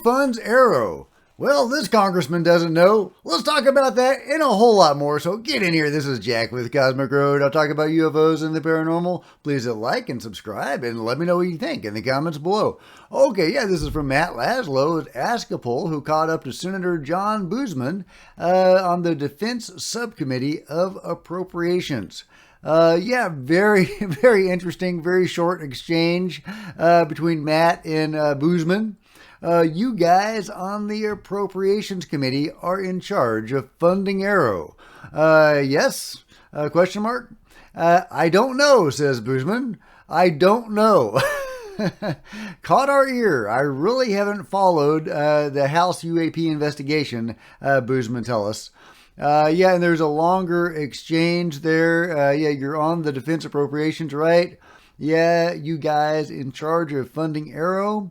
funds AARO? Well, this congressman doesn't know. Let's talk about that and a whole lot more. So get in here. This is Jack with Cosmic Road. I'll talk about UFOs and the paranormal. Please hit like and subscribe and let me know what you think in the comments below. Okay, yeah, this is from Matt Laszlo at Askapol, who caught up to Senator John Boozman on the Defense Subcommittee of Appropriations. Yeah, very, very interesting, very short exchange between Matt and Boozman. You guys on the Appropriations Committee are in charge of funding AARO. Yes? Question mark? I don't know, says Boozman. I don't know. Caught our ear. I really haven't followed the House U.A.P. investigation, Boozman tell us. Yeah, and there's a longer exchange there. Yeah, you're on the Defense Appropriations, right? Yeah, you guys in charge of funding AARO.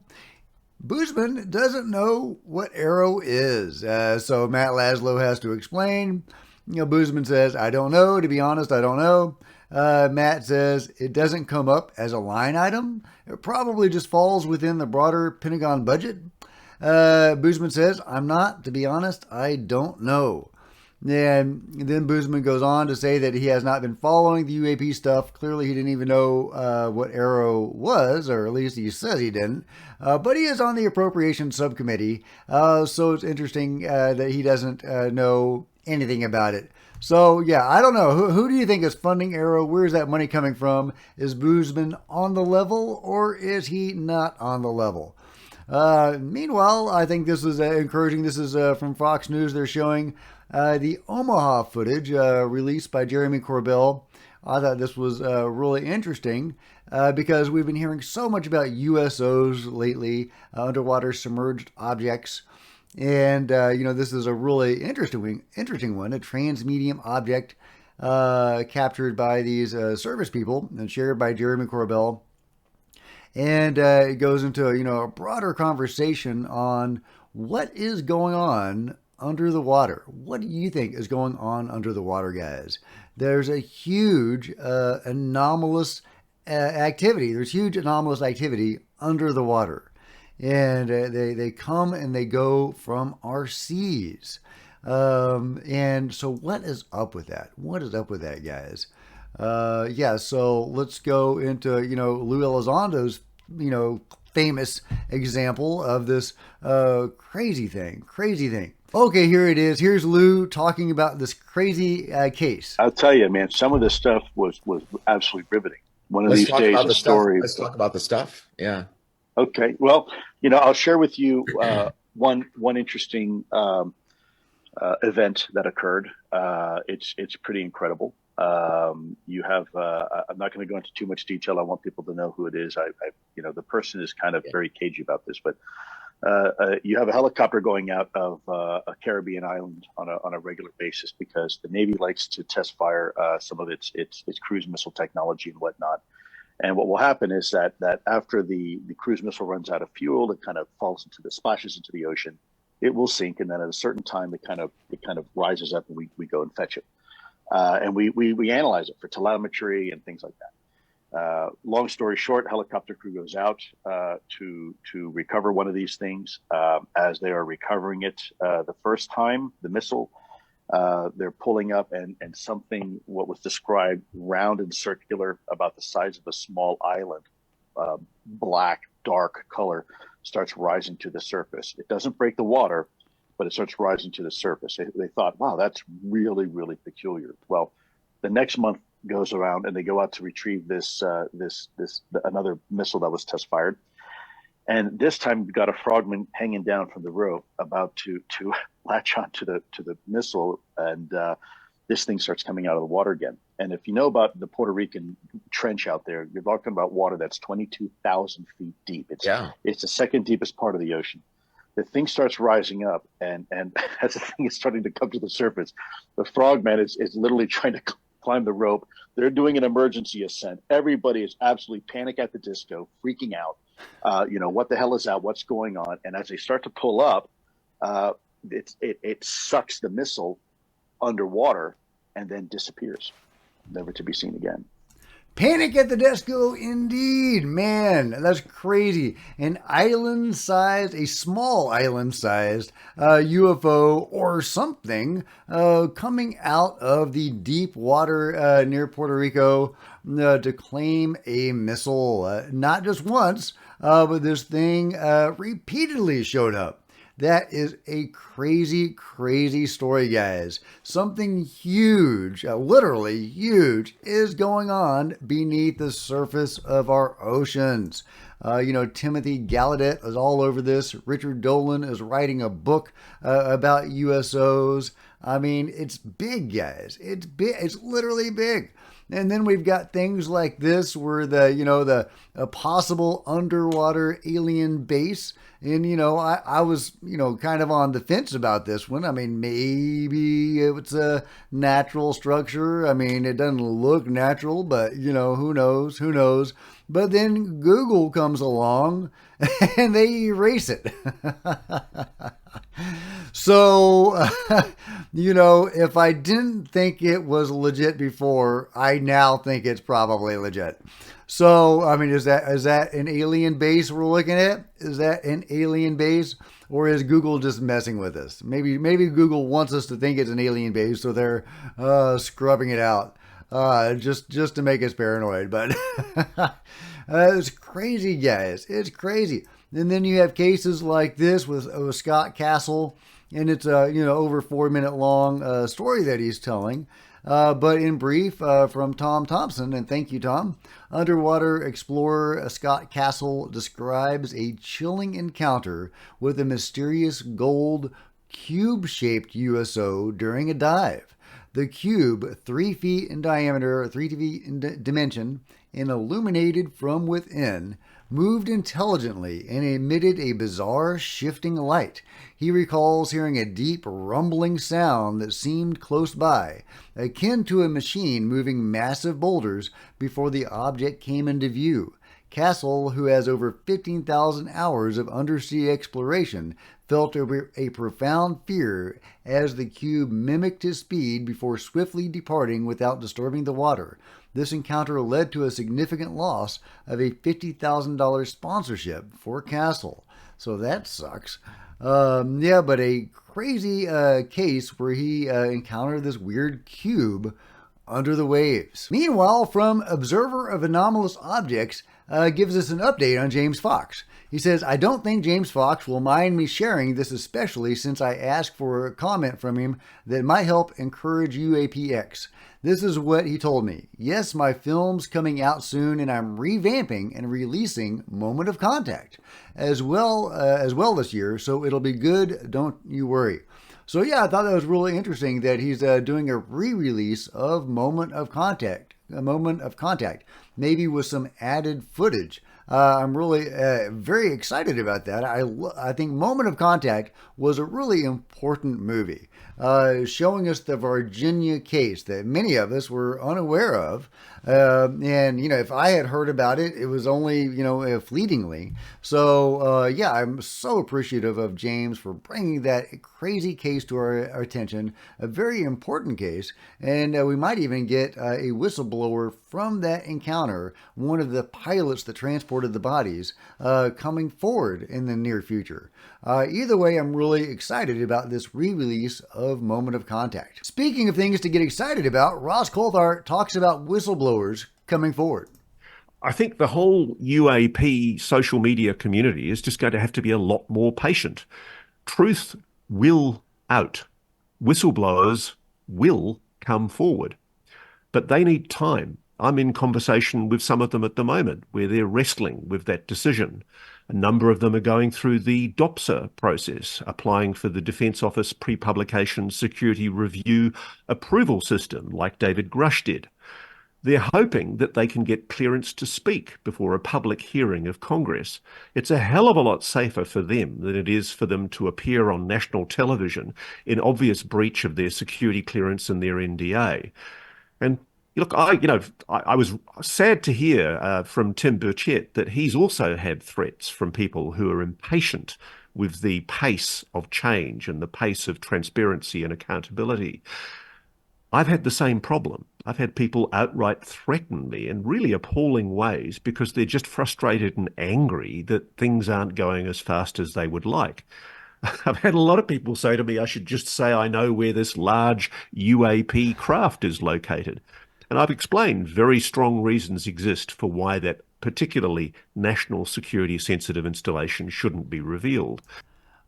Boozman doesn't know what AARO is, so Matt Laszlo has to explain. Boozman says, I don't know. To be honest, I don't know. Matt says, it doesn't come up as a line item. It probably just falls within the broader Pentagon budget. Boozman says, I'm not. To be honest, I don't know. And then Boozman goes on to say that he has not been following the UAP stuff. Clearly, he didn't even know what AARO was, or at least he says he didn't. But he is on the Appropriations Subcommittee, so it's interesting that he doesn't know anything about it. So, yeah, I don't know. Who do you think is funding AARO? Where is that money coming from? Is Boozman on the level, or is he not on the level? Meanwhile, I think this is encouraging. This is from Fox News. They're showing the Omaha footage released by Jeremy Corbell. I thought this was really interesting because we've been hearing so much about USOs lately, underwater submerged objects. And, this is a really interesting one, a trans-medium object captured by these service people and shared by Jeremy Corbell. And it goes into, a broader conversation on what is going on under the water. What do you think is going on under the water, guys? There's a huge anomalous activity. There's huge anomalous activity under the water. And they come and they go from our seas. And so what is up with that? What is up with that, guys? Yeah, so let's go into, Lou Elizondo's, famous example of this crazy thing. Okay, here it is. Here's Lou talking about this crazy case. I'll tell you, man, some of this stuff was absolutely riveting. One of these days, a story. Let's talk about the stuff. Yeah. Okay. Well, I'll share with you one interesting event that occurred. It's pretty incredible. You have. I'm not going to go into too much detail. I want people to know who it is. The person is kind of very cagey about this, but you have a helicopter going out of a Caribbean island on a regular basis because the Navy likes to test fire some of its cruise missile technology and whatnot. And what will happen is that after the cruise missile runs out of fuel, it kind of splashes into the ocean. It will sink, and then at a certain time, it kind of rises up, and we go and fetch it, and we analyze it for telemetry and things like that. Long story short, helicopter crew goes out to recover one of these things. As they are recovering it, the first time, the missile, they're pulling up and something, what was described round and circular, about the size of a small island, black, dark color, starts rising to the surface. It doesn't break the water, but it starts rising to the surface. They thought, wow, that's really, really peculiar. Well, the next month goes around and they go out to retrieve this another missile that was test fired. And this time we've got a frogman hanging down from the rope about to latch on to the missile, and this thing starts coming out of the water again. And if you know about the Puerto Rican trench out there, you're talking about water that's 22,000 feet deep. It's the second deepest part of the ocean. The thing starts rising up, and as the thing is starting to come to the surface, the frogman is literally trying to climb the rope. They're doing an emergency ascent. Everybody is absolutely panic at the disco, freaking out. What the hell is that? What's going on? And as they start to pull up, it sucks the missile underwater and then disappears, never to be seen again. Panic at the Disco, indeed. Man, that's crazy. A small island sized UFO or something coming out of the deep water near Puerto Rico to claim a missile. Not just once, but this thing repeatedly showed up. That is a crazy, crazy story, guys. Something huge, literally huge, is going on beneath the surface of our oceans. Timothy Gallaudet is all over this. Richard Dolan is writing a book about USOs. I mean, it's big, guys. It's big. It's literally big. And then we've got things like this where the possible underwater alien base. And, I was, kind of on the fence about this one. I mean, maybe it's a natural structure. I mean, it doesn't look natural, but, who knows? Who knows? But then Google comes along and they erase it. So, if I didn't think it was legit before, I now think it's probably legit. So, I mean, is that an alien base we're looking at? Is that an alien base? Or is Google just messing with us? Maybe Google wants us to think it's an alien base, so they're scrubbing it out just to make us paranoid. But it's crazy, guys. It's crazy. And then you have cases like this with Scott Castle, and it's a over 4 minute long story that he's telling. But in brief, from Tom Thompson, and thank you, Tom, underwater explorer Scott Castle describes a chilling encounter with a mysterious gold cube-shaped USO during a dive. The cube, 3 feet in diameter, 3 feet in dimension, and illuminated from within, moved intelligently and emitted a bizarre shifting light. He recalls hearing a deep rumbling sound that seemed close by, akin to a machine moving massive boulders before the object came into view. Castle, who has over 15,000 hours of undersea exploration, felt a profound fear as the cube mimicked his speed before swiftly departing without disturbing the water. This encounter led to a significant loss of a $50,000 sponsorship for Castle. So that sucks. But a crazy case where he encountered this weird cube under the waves. Meanwhile, from Observer of Anomalous Objects, gives us an update on James Fox. He says, I don't think James Fox will mind me sharing this, especially since I asked for a comment from him that might help encourage UAPX. This is what he told me. Yes, my film's coming out soon, and I'm revamping and releasing Moment of Contact as well this year, so it'll be good, don't you worry. So yeah, I thought that was really interesting that he's doing a re-release of Moment of Contact, maybe with some added footage. I'm really very excited about that. I think Moment of Contact was a really important movie, showing us the Virginia case that many of us were unaware of. And, if I had heard about it, it was only, fleetingly. So, I'm so appreciative of James for bringing that crazy case to our attention, a very important case. And we might even get a whistleblower from that encounter, one of the pilots that transported the bodies, coming forward in the near future. Either way, I'm really excited about this re-release of Moment of Contact. Speaking of things to get excited about, Ross Coulthart talks about whistleblowers coming forward. I think the whole U.A.P. social media community is just going to have to be a lot more patient. Truth will out. Whistleblowers will come forward, but they need time. I'm in conversation with some of them at the moment where they're wrestling with that decision. A number of them are going through the DOPSA process, applying for the Defence Office Pre-Publication Security Review Approval System, like David Grush did. They're hoping that they can get clearance to speak before a public hearing of Congress. It's a hell of a lot safer for them than it is for them to appear on national television in obvious breach of their security clearance and their NDA. And look, I was sad to hear from Tim Burchett that he's also had threats from people who are impatient with the pace of change and the pace of transparency and accountability. I've had the same problem. I've had people outright threaten me in really appalling ways because they're just frustrated and angry that things aren't going as fast as they would like. I've had a lot of people say to me, I should just say I know where this large U.A.P. craft is located. And I've explained very strong reasons exist for why that particularly national security sensitive installation shouldn't be revealed.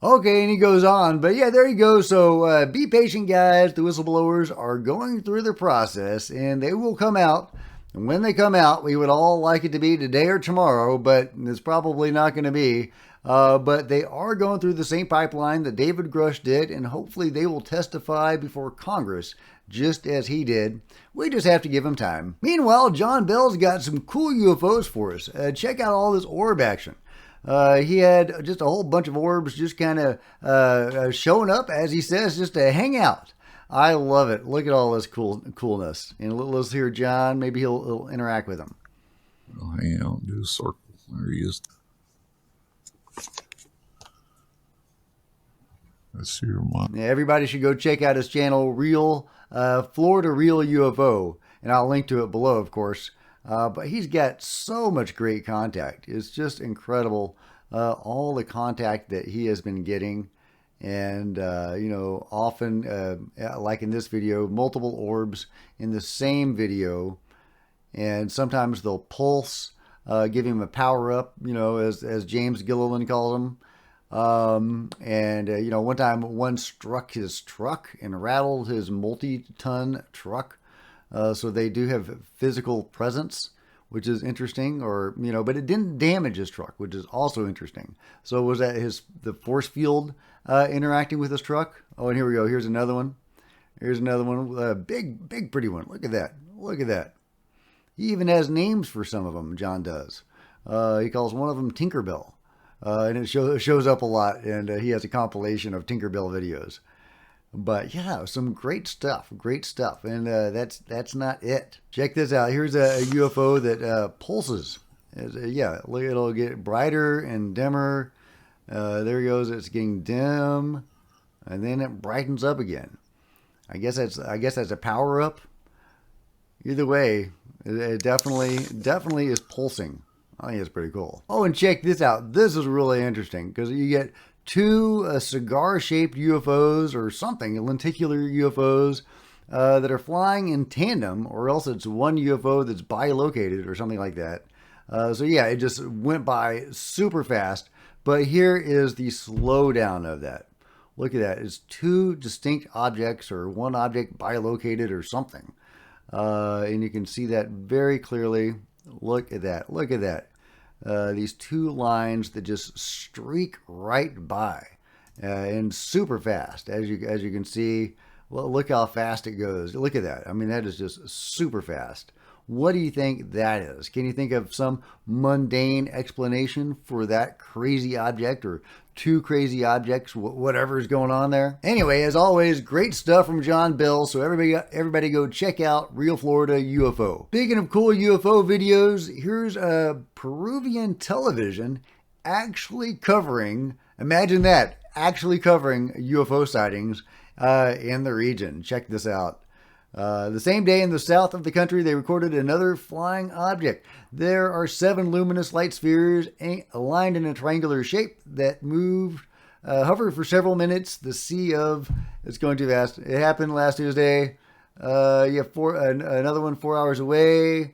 Okay, and he goes on, but yeah, there you go. So be patient, guys. The whistleblowers are going through the process, and they will come out. And when they come out, we would all like it to be today or tomorrow, but it's probably not going to be. But they are going through the same pipeline that David Grush did, and hopefully they will testify before Congress just as he did. We just have to give him time. Meanwhile, John Bell's got some cool UFOs for us. Check out all this orb action. He had just a whole bunch of orbs just kind of showing up, as he says, just to hang out. I love it. Look at all this coolness. And let's hear John. Maybe he'll interact with him. I'll hang out and do a circle. There he is. Let's hear mine. Yeah, everybody should go check out his channel, Florida Real UFO. And I'll link to it below, of course. But he's got so much great contact. It's just incredible, all the contact that he has been getting. And, often, like in this video, multiple orbs in the same video. And sometimes they'll pulse, give him a power-up, as James Gilliland calls them. One time one struck his truck and rattled his multi-ton truck. So they do have physical presence, which is interesting, but it didn't damage his truck, which is also interesting. So was that the force field interacting with his truck? Oh, and here we go. Here's another one. Here's another one. A big, pretty one. Look at that. Look at that. He even has names for some of them, John does. He calls one of them Tinkerbell. And it shows up a lot, and he has a compilation of Tinkerbell videos. But yeah, some great stuff, and that's not it. Check this out. Here's a UFO that pulses. Look, it'll get brighter and dimmer. There it goes. It's getting dim, and then it brightens up again. I guess that's a power up. Either way, it definitely is pulsing. I think it's pretty cool. Oh, and check this out. This is really interesting because you get two cigar-shaped UFOs or something, lenticular UFOs that are flying in tandem, or else it's one UFO that's bilocated or something like that. It just went by super fast. But here is the slowdown of that. Look at that. It's two distinct objects or one object bilocated or something. And you can see that very clearly. Look at that. Look at that. These two lines that just streak right by and super fast. As you can see, well, look how fast it goes. Look at that. I mean, that is just super fast. What do you think that is? Can you think of some mundane explanation for that crazy object or two crazy objects, whatever is going on there? Anyway, as always, great stuff from John Bell. So everybody go check out Real Florida UFO. Speaking of cool UFO videos, here's a Peruvian television actually covering, imagine that, actually covering UFO sightings in the region. Check this out. The same day in the south of the country, they recorded another flying object. There are 7 luminous light spheres aligned in a triangular shape that hovered for several minutes. The sea of, it's going too fast. It happened last Tuesday. Another one 4 hours away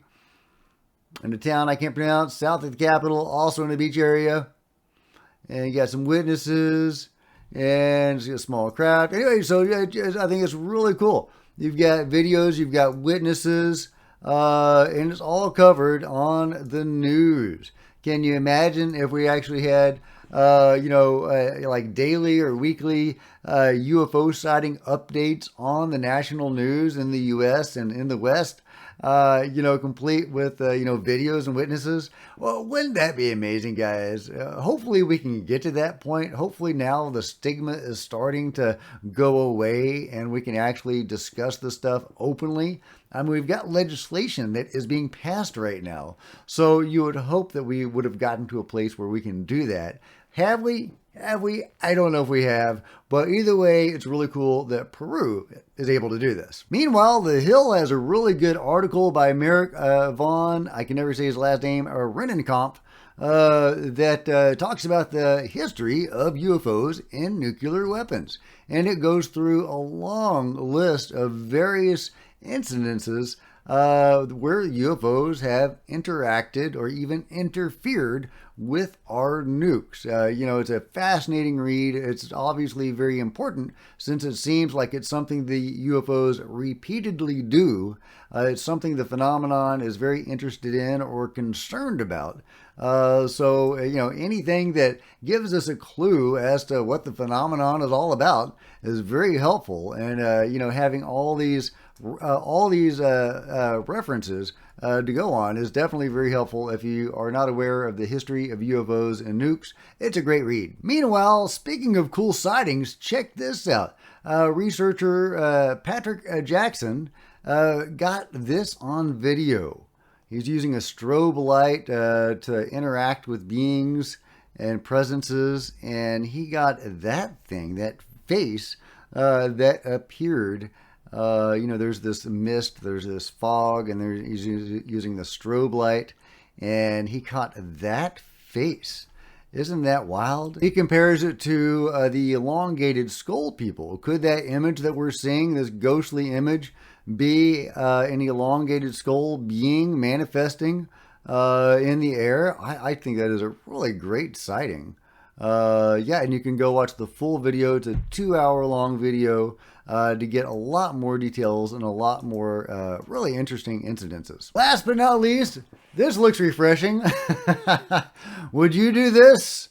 in a town I can't pronounce, south of the capital, also in a beach area. And you got some witnesses and it's a small craft. Anyway, so I think it's really cool. You've got videos, you've got witnesses, and it's all covered on the news. Can you imagine if we actually had, like daily or weekly UFO sighting updates on the national news in the U.S. and in the West? Complete with, videos and witnesses. Well, wouldn't that be amazing, guys? Hopefully we can get to that point. Hopefully now the stigma is starting to go away and we can actually discuss this stuff openly. I mean, we've got legislation that is being passed right now. So you would hope that we would have gotten to a place where we can do that. Have we? Have we? I don't know if we have, but either way, it's really cool that Peru is able to do this. Meanwhile, The Hill has a really good article by Merrick von, I can never say his last name, Rennenkampf, that talks about the history of UFOs and nuclear weapons. And it goes through a long list of various incidences where UFOs have interacted or even interfered with our nukes. It's a fascinating read. It's obviously very important since it seems like it's something the UFOs repeatedly do. It's something the phenomenon is very interested in or concerned about. So anything that gives us a clue as to what the phenomenon is all about is very helpful. And, having all these references to go on is definitely very helpful if you are not aware of the history of UFOs and nukes. It's a great read. Meanwhile, speaking of cool sightings, check this out. Researcher Patrick Jackson got this on video. He's using a strobe light to interact with beings and presences, and he got that thing, that face that appeared. There's this mist, there's this fog, and he's using the strobe light, and he caught that face. Isn't that wild? He compares it to the elongated skull people. Could that image that we're seeing, this ghostly image, be an elongated skull being manifesting in the air? I think that is a really great sighting. And you can go watch the full video. It's a 2-hour-long video to get a lot more details and a lot more really interesting incidences. Last but not least, this looks refreshing. Would you do this?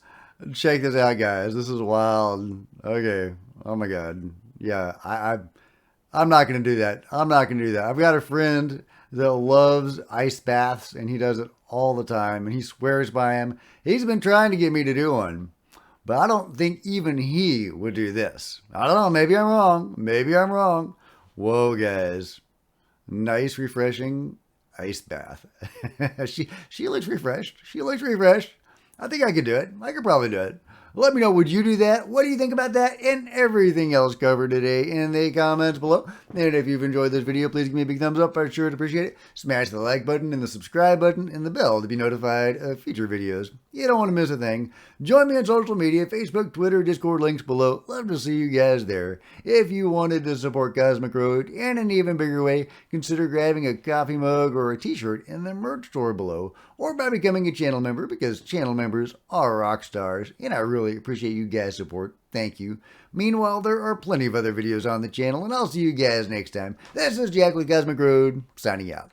Check this out, guys. This is wild. Okay. Oh my God. Yeah, I'm not going to do that. I'm not going to do that. I've got a friend that loves ice baths, and he does it all the time, and he swears by him. He's been trying to get me to do one, but I don't think even he would do this. I don't know. Maybe I'm wrong. Maybe I'm wrong. Whoa, guys. Nice, refreshing ice bath. She looks refreshed. She looks refreshed. I think I could do it. I could probably do it. Let me know, would you do that? What do you think about that and everything else covered today in the comments below? And if you've enjoyed this video, please give me a big thumbs up. I'd sure appreciate it. Smash the like button and the subscribe button and the bell to be notified of future videos. You don't want to miss a thing. Join me on social media, Facebook, Twitter, Discord, links below. Love to see you guys there. If you wanted to support Cosmic Road in an even bigger way, consider grabbing a coffee mug or a t-shirt in the merch store below, or by becoming a channel member, because channel members are rock stars, and I really appreciate you guys' support. Thank you. Meanwhile, there are plenty of other videos on the channel, and I'll see you guys next time. This is Jack with Cosmic Road, signing out.